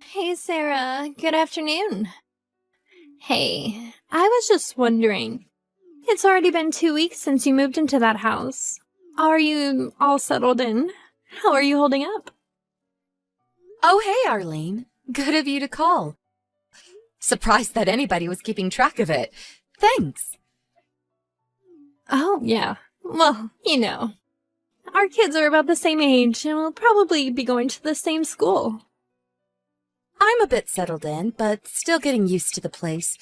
Hey Sarah, good afternoon. Hey, I was just wondering. It's already been 2 weeks since you moved into that house. Are you all settled in? How are you holding up? Oh, hey, Arlene. Good of you to call. Surprised that anybody was keeping track of it. Thanks. Oh, yeah. Well, our kids are about the same age and will probably be going to the same school. I'm a bit settled in, but still getting used to the place.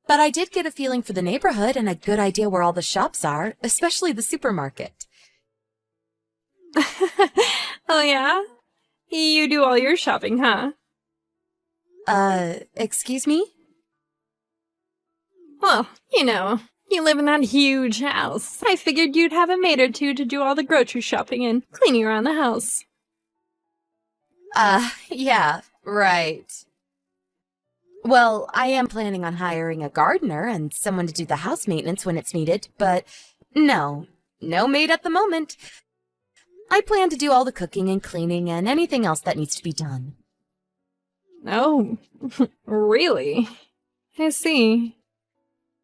But I did get a feeling for the neighborhood and a good idea where all the shops are, especially the supermarket. Oh, yeah? You do all your shopping, huh? Excuse me? Well, you live in that huge house. I figured you'd have a maid or two to do all the grocery shopping and cleaning around the house. Yeah, right. Well, I am planning on hiring a gardener and someone to do the house maintenance when it's needed, but no maid at the moment. I plan to do all the cooking and cleaning and anything else that needs to be done. Oh, really? I see.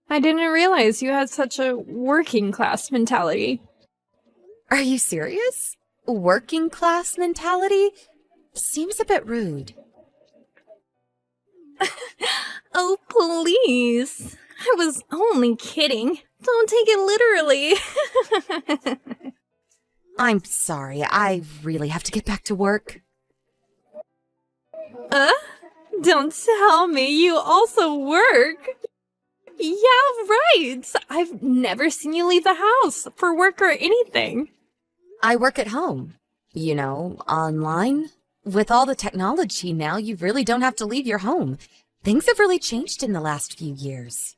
I didn't realize you had such a working class mentality. Are you serious? Working class mentality? Seems a bit rude. Oh, please. I was only kidding. Don't take it literally. I'm sorry, I really have to get back to work. Don't tell me you also work. Yeah, right. I've never seen you leave the house for work or anything. I work at home. Online. With all the technology now, you really don't have to leave your home. Things have really changed in the last few years.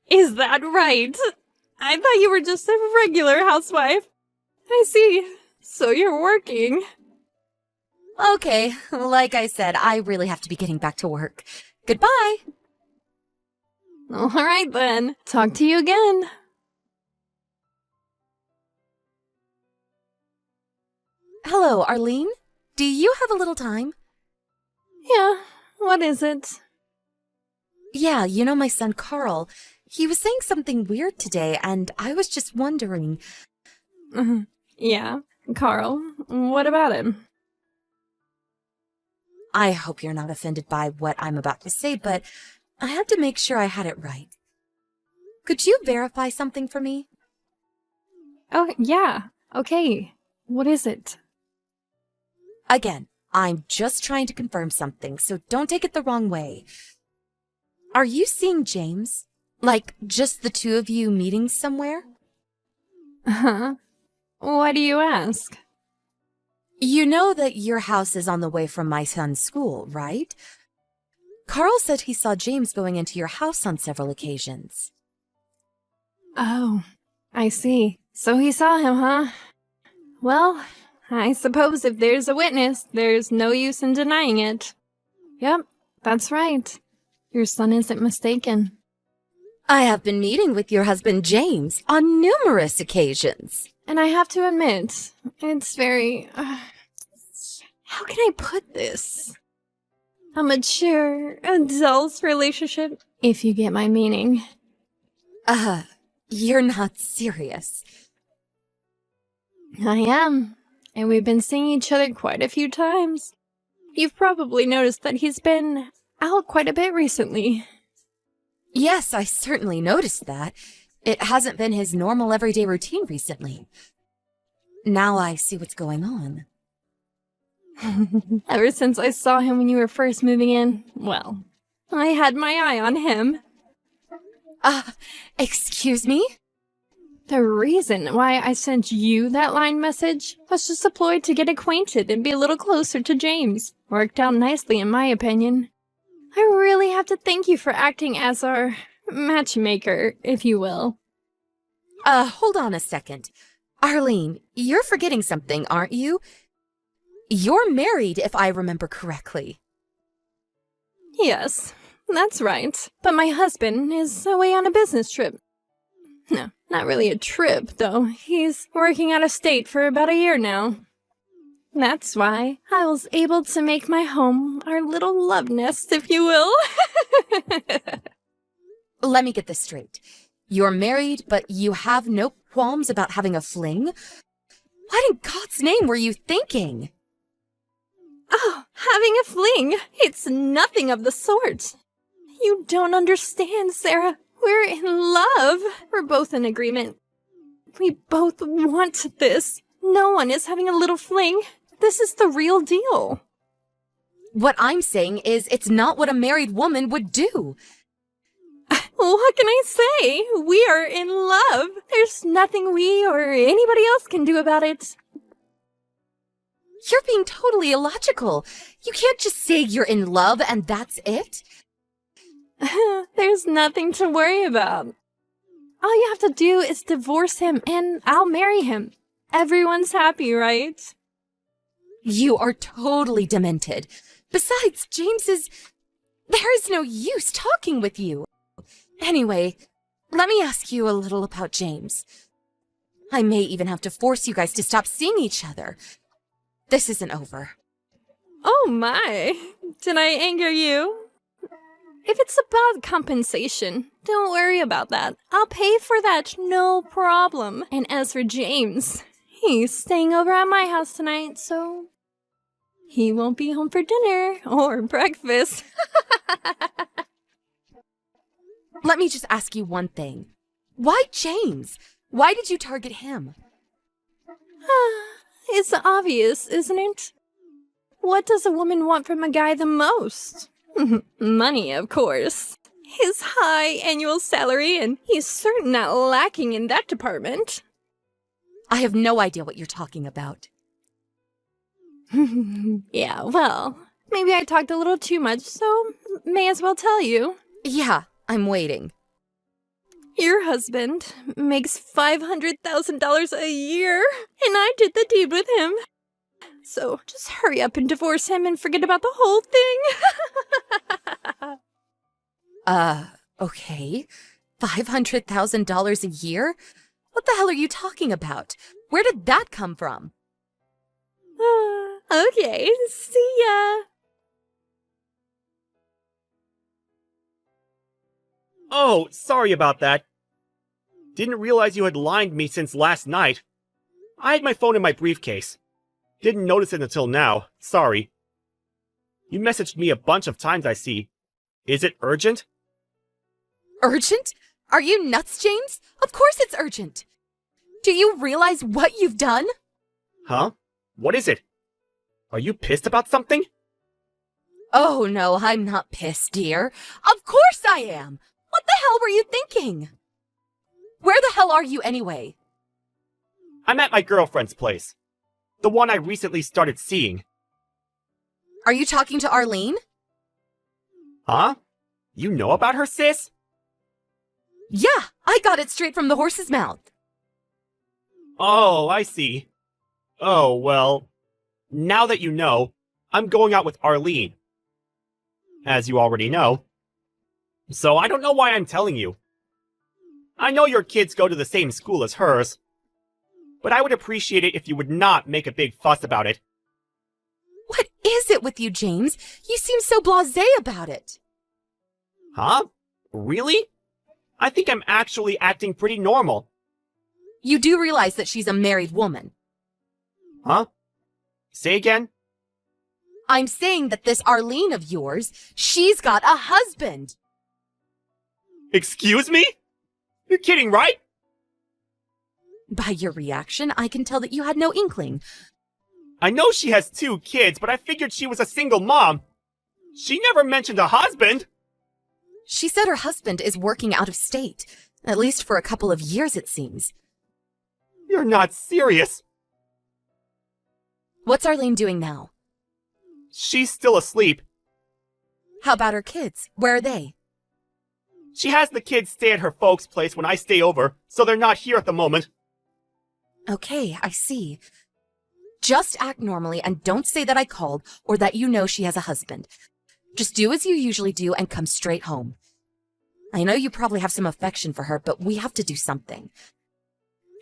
Is that right? I thought you were just a regular housewife. I see. So you're working. Okay, like I said, I really have to be getting back to work. Goodbye! All right then. Talk to you again. Hello, Arlene. Do you have a little time? Yeah, what is it? Yeah, my son Carl. He was saying something weird today, and I was just wondering. Yeah, Carl. What about him? I hope you're not offended by what I'm about to say, but I had to make sure I had it right. Could you verify something for me? Oh, yeah. Okay. What is it? Again, I'm just trying to confirm something, so don't take it the wrong way. Are you seeing James? Like, just the two of you meeting somewhere? Huh? Why do you ask? You know that your house is on the way from my son's school, right? Carl said he saw James going into your house on several occasions. Oh, I see. So he saw him, huh? Well, I suppose if there's a witness, there's no use in denying it. Yep, that's right. Your son isn't mistaken. I have been meeting with your husband James on numerous occasions. And I have to admit, it's very... how can I put this? A mature, adult relationship, if you get my meaning. You're not serious. I am, and we've been seeing each other quite a few times. You've probably noticed that he's been out quite a bit recently. Yes, I certainly noticed that. It hasn't been his normal everyday routine recently. Now I see what's going on. Ever since I saw him when you were first moving in, well, I had my eye on him. Excuse me? The reason why I sent you that line message was just a ploy to get acquainted and be a little closer to James. Worked out nicely, in my opinion. I really have to thank you for acting as our matchmaker, if you will. Hold on a second. Arlene, you're forgetting something, aren't you? You're married, if I remember correctly. Yes, that's right. But my husband is away on a business trip. No, not really a trip, though. He's working out of state for about a year now. That's why I was able to make my home our little love nest, if you will. Let me get this straight. You're married, but you have no qualms about having a fling? What in God's name were you thinking? Oh, having a fling. It's nothing of the sort. You don't understand, Sarah. We're in love. We're both in agreement. We both want this. No one is having a little fling. This is the real deal. What I'm saying is it's not what a married woman would do. What can I say? We are in love. There's nothing we or anybody else can do about it. You're being totally illogical. You can't just say you're in love and that's it. There's nothing to worry about. All you have to do is divorce him and I'll marry him. Everyone's happy, right? You are totally demented. Besides, there is no use talking with you. Anyway, let me ask you a little about James. I may even have to force you guys to stop seeing each other. This isn't over. Oh my, did I anger you? If it's about compensation, don't worry about that. I'll pay for that, no problem. And as for James, he's staying over at my house tonight, so he won't be home for dinner or breakfast. Let me just ask you one thing. Why James? Why did you target him? It's obvious, isn't it? What does a woman want from a guy the most? Money, of course. His high annual salary, and he's certain not lacking in that department. I have no idea what you're talking about. Yeah, well, maybe I talked a little too much, so may as well tell you. Yeah, I'm waiting. Your husband makes $500,000 a year, and I did the deed with him. So just hurry up and divorce him and forget about the whole thing. Okay. $500,000 a year? What the hell are you talking about? Where did that come from? Okay, see ya. Oh, sorry about that. Didn't realize you had lined me since last night. I had my phone in my briefcase. Didn't notice it until now. Sorry. You messaged me a bunch of times, I see. Is it urgent? Urgent? Are you nuts, James? Of course it's urgent. Do you realize what you've done? Huh? What is it? Are you pissed about something? Oh no, I'm not pissed, dear. Of course I am! What the hell were you thinking? Where the hell are you anyway? I'm at my girlfriend's place. The one I recently started seeing. Are you talking to Arlene? Huh? You know about her, sis? Yeah, I got it straight from the horse's mouth. Oh, I see. Oh, well, now that you know, I'm going out with Arlene. As you already know. So I don't know why I'm telling you. I know your kids go to the same school as hers, but I would appreciate it if you would not make a big fuss about it. What is it with you, James? You seem so blasé about it. Huh? Really? I think I'm actually acting pretty normal. You do realize that she's a married woman. Huh? Say again? I'm saying that this Arlene of yours, she's got a husband. Excuse me? You're kidding, right? By your reaction, I can tell that you had no inkling. I know she has 2 kids, but I figured she was a single mom. She never mentioned a husband. She said her husband is working out of state, at least for a couple of years, it seems. You're not serious. What's Arlene doing now? She's still asleep. How about her kids? Where are they? She has the kids stay at her folks' place when I stay over, so they're not here at the moment. Okay, I see. Just act normally and don't say that I called or that you know she has a husband. Just do as you usually do and come straight home. I know you probably have some affection for her, but we have to do something.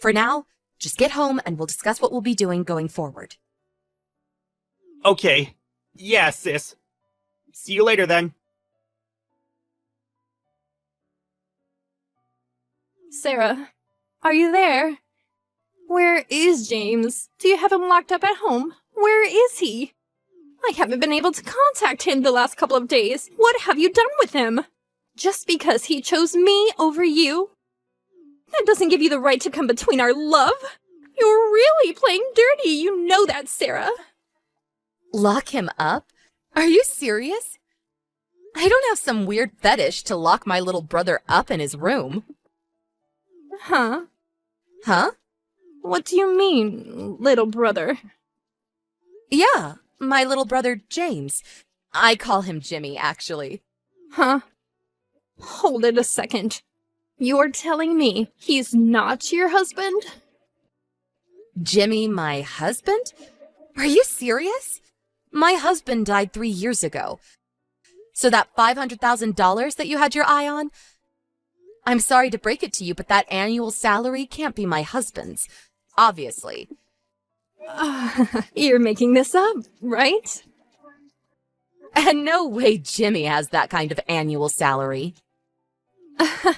For now, just get home and we'll discuss what we'll be doing going forward. Okay. Yeah, sis. See you later then. Sarah, are you there? Where is James? Do you have him locked up at home? Where is he? I haven't been able to contact him the last couple of days. What have you done with him? Just because he chose me over you? That doesn't give you the right to come between our love. You're really playing dirty, you know that, Sarah. Lock him up? Are you serious? I don't have some weird fetish to lock my little brother up in his room. Huh? Huh? What do you mean, little brother? Yeah, my little brother James. I call him Jimmy, actually. Huh? Hold it a second. You're telling me he's not your husband? Jimmy, my husband? Are you serious? My husband died 3 years ago. So that $500,000 that you had your eye on? I'm sorry to break it to you, but that annual salary can't be my husband's. Obviously. You're making this up, right? And no way Jimmy has that kind of annual salary.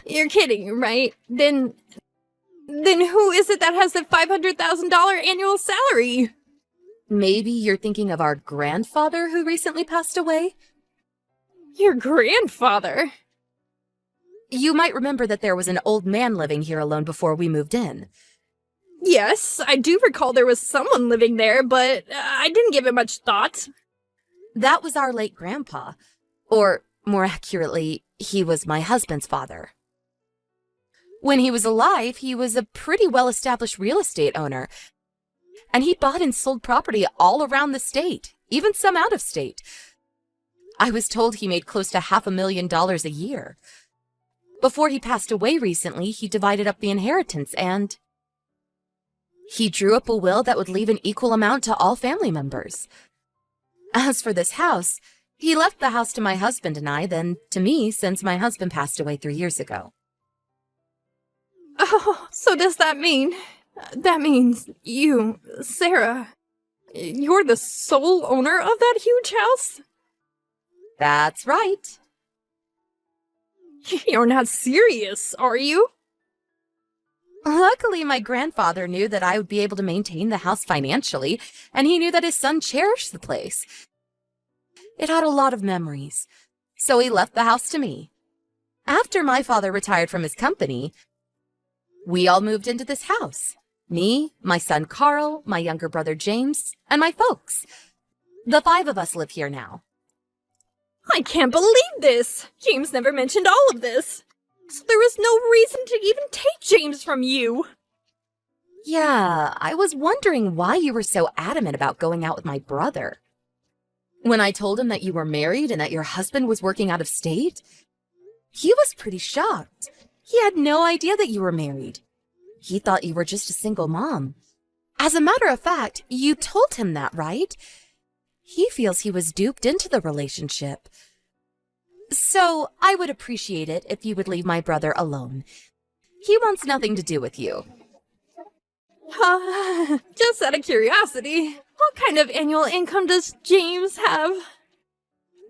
You're kidding, right? Then who is it that has the $500,000 annual salary? Maybe you're thinking of our grandfather who recently passed away? Your grandfather? You might remember that there was an old man living here alone before we moved in. Yes, I do recall there was someone living there, but I didn't give it much thought. That was our late grandpa. Or, more accurately, he was my husband's father. When he was alive, he was a pretty well-established real estate owner. And he bought and sold property all around the state, even some out of state. I was told he made close to $500,000 a year. Before he passed away recently, he divided up the inheritance and he drew up a will that would leave an equal amount to all family members. As for this house, he left the house to my husband and I, then to me, since my husband passed away 3 years ago. Oh, so does that mean... That means you, Sarah, you're the sole owner of that huge house? That's right. You're not serious, are you? Luckily, my grandfather knew that I would be able to maintain the house financially, and he knew that his son cherished the place. It had a lot of memories, so he left the house to me. After my father retired from his company, we all moved into this house. Me, my son Carl, my younger brother James, and my folks. The 5 of us live here now. I can't believe this! James never mentioned all of this. So there was no reason to even take James from you. Yeah, I was wondering why you were so adamant about going out with my brother. When I told him that you were married and that your husband was working out of state, he was pretty shocked. He had no idea that you were married. He thought you were just a single mom. As a matter of fact, you told him that, right? He feels he was duped into the relationship. So, I would appreciate it if you would leave my brother alone. He wants nothing to do with you. Just out of curiosity, what kind of annual income does James have?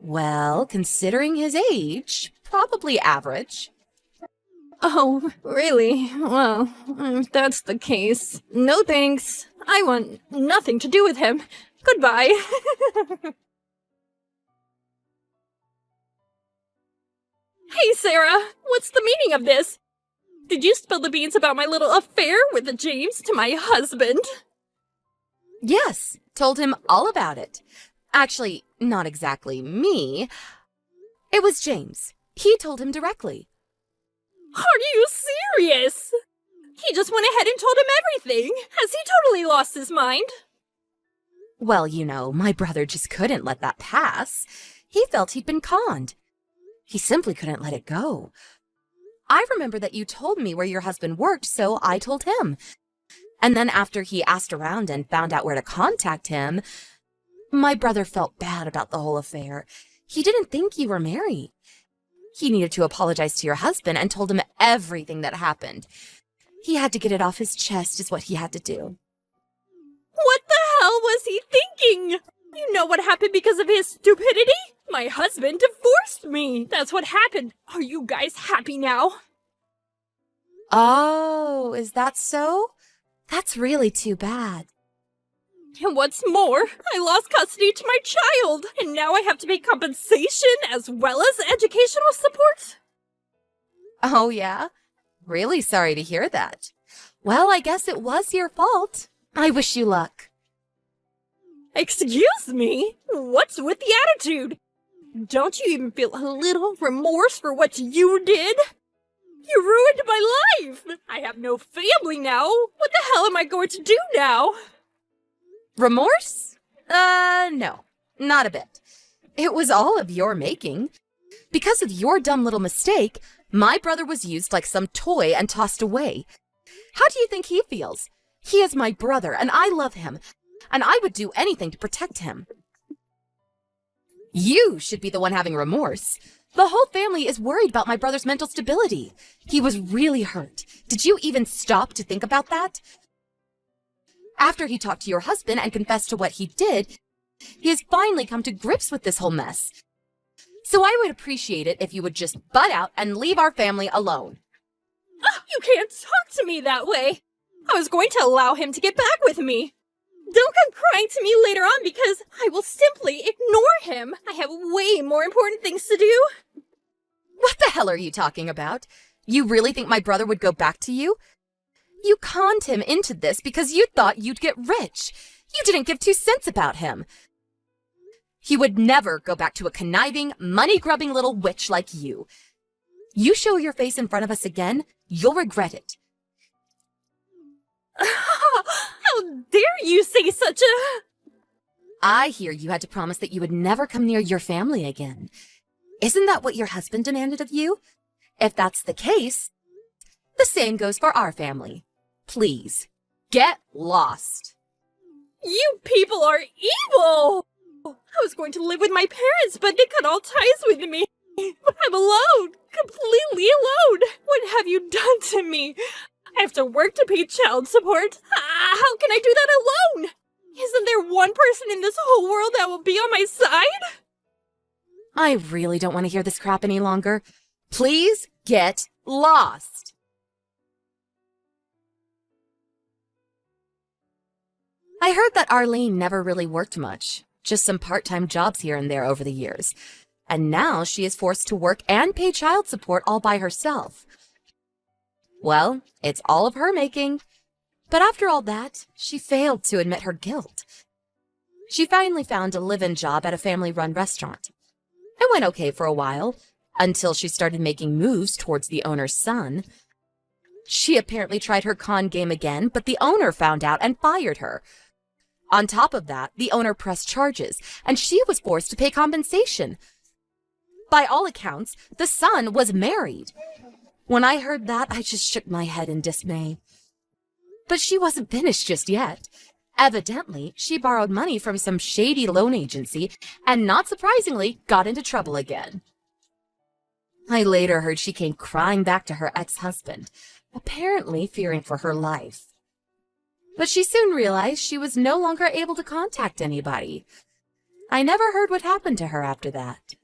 Well, considering his age, probably average. Oh, really? Well, if that's the case, no thanks. I want nothing to do with him. Goodbye. Hey, Sarah, what's the meaning of this? Did you spill the beans about my little affair with James to my husband? Yes, told him all about it. Actually, not exactly me. It was James. He told him directly. Are you serious? He just went ahead and told him everything. Has he totally lost his mind? Well, you know, my brother just couldn't let that pass. He felt he'd been conned. He simply couldn't let it go. I remember that you told me where your husband worked, so I told him. And then after he asked around and found out where to contact him, my brother felt bad about the whole affair. He didn't think you were married. He needed to apologize to your husband and told him everything that happened. He had to get it off his chest is what he had to do. What the hell was he thinking? You know what happened because of his stupidity? My husband divorced me. That's what happened. Are you guys happy now? Oh, is that so? That's really too bad. And what's more, I lost custody to my child, and now I have to pay compensation as well as educational support. Oh, yeah? Really sorry to hear that. Well, I guess it was your fault. I wish you luck. Excuse me? What's with the attitude? Don't you even feel a little remorse for what you did? You ruined my life! I have no family now! What the hell am I going to do now? Remorse? No. Not a bit. It was all of your making. Because of your dumb little mistake, my brother was used like some toy and tossed away. How do you think he feels? He is my brother, and I love him, and I would do anything to protect him. You should be the one having remorse. The whole family is worried about my brother's mental stability. He was really hurt. Did you even stop to think about that? After he talked to your husband and confessed to what he did, he has finally come to grips with this whole mess. So I would appreciate it if you would just butt out and leave our family alone. You can't talk to me that way. I was going to allow him to get back with me. Don't come crying to me later on because I will simply ignore him. I have way more important things to do. What the hell are you talking about? You really think my brother would go back to you? You conned him into this because you thought you'd get rich. You didn't give 2 cents about him. He would never go back to a conniving, money-grubbing little witch like you. You show your face in front of us again, you'll regret it. How dare you say such a... I hear you had to promise that you would never come near your family again. Isn't that what your husband demanded of you? If that's the case, the same goes for our family. Please, get lost. You people are evil! I was going to live with my parents, but they cut all ties with me. I'm alone, completely alone. What have you done to me? I have to work to pay child support. How can I do that alone? Isn't there one person in this whole world that will be on my side? I really don't want to hear this crap any longer. Please get lost. I heard that Arlene never really worked much, just some part-time jobs here and there over the years. And now she is forced to work and pay child support all by herself. Well, it's all of her making. But after all that, she failed to admit her guilt. She finally found a live-in job at a family-run restaurant. It went okay for a while, until she started making moves towards the owner's son. She apparently tried her con game again, but the owner found out and fired her. On top of that, the owner pressed charges, and she was forced to pay compensation. By all accounts, the son was married. When I heard that, I just shook my head in dismay. But she wasn't finished just yet. Evidently, she borrowed money from some shady loan agency and, not surprisingly, got into trouble again. I later heard she came crying back to her ex-husband, apparently fearing for her life. But she soon realized she was no longer able to contact anybody. I never heard what happened to her after that.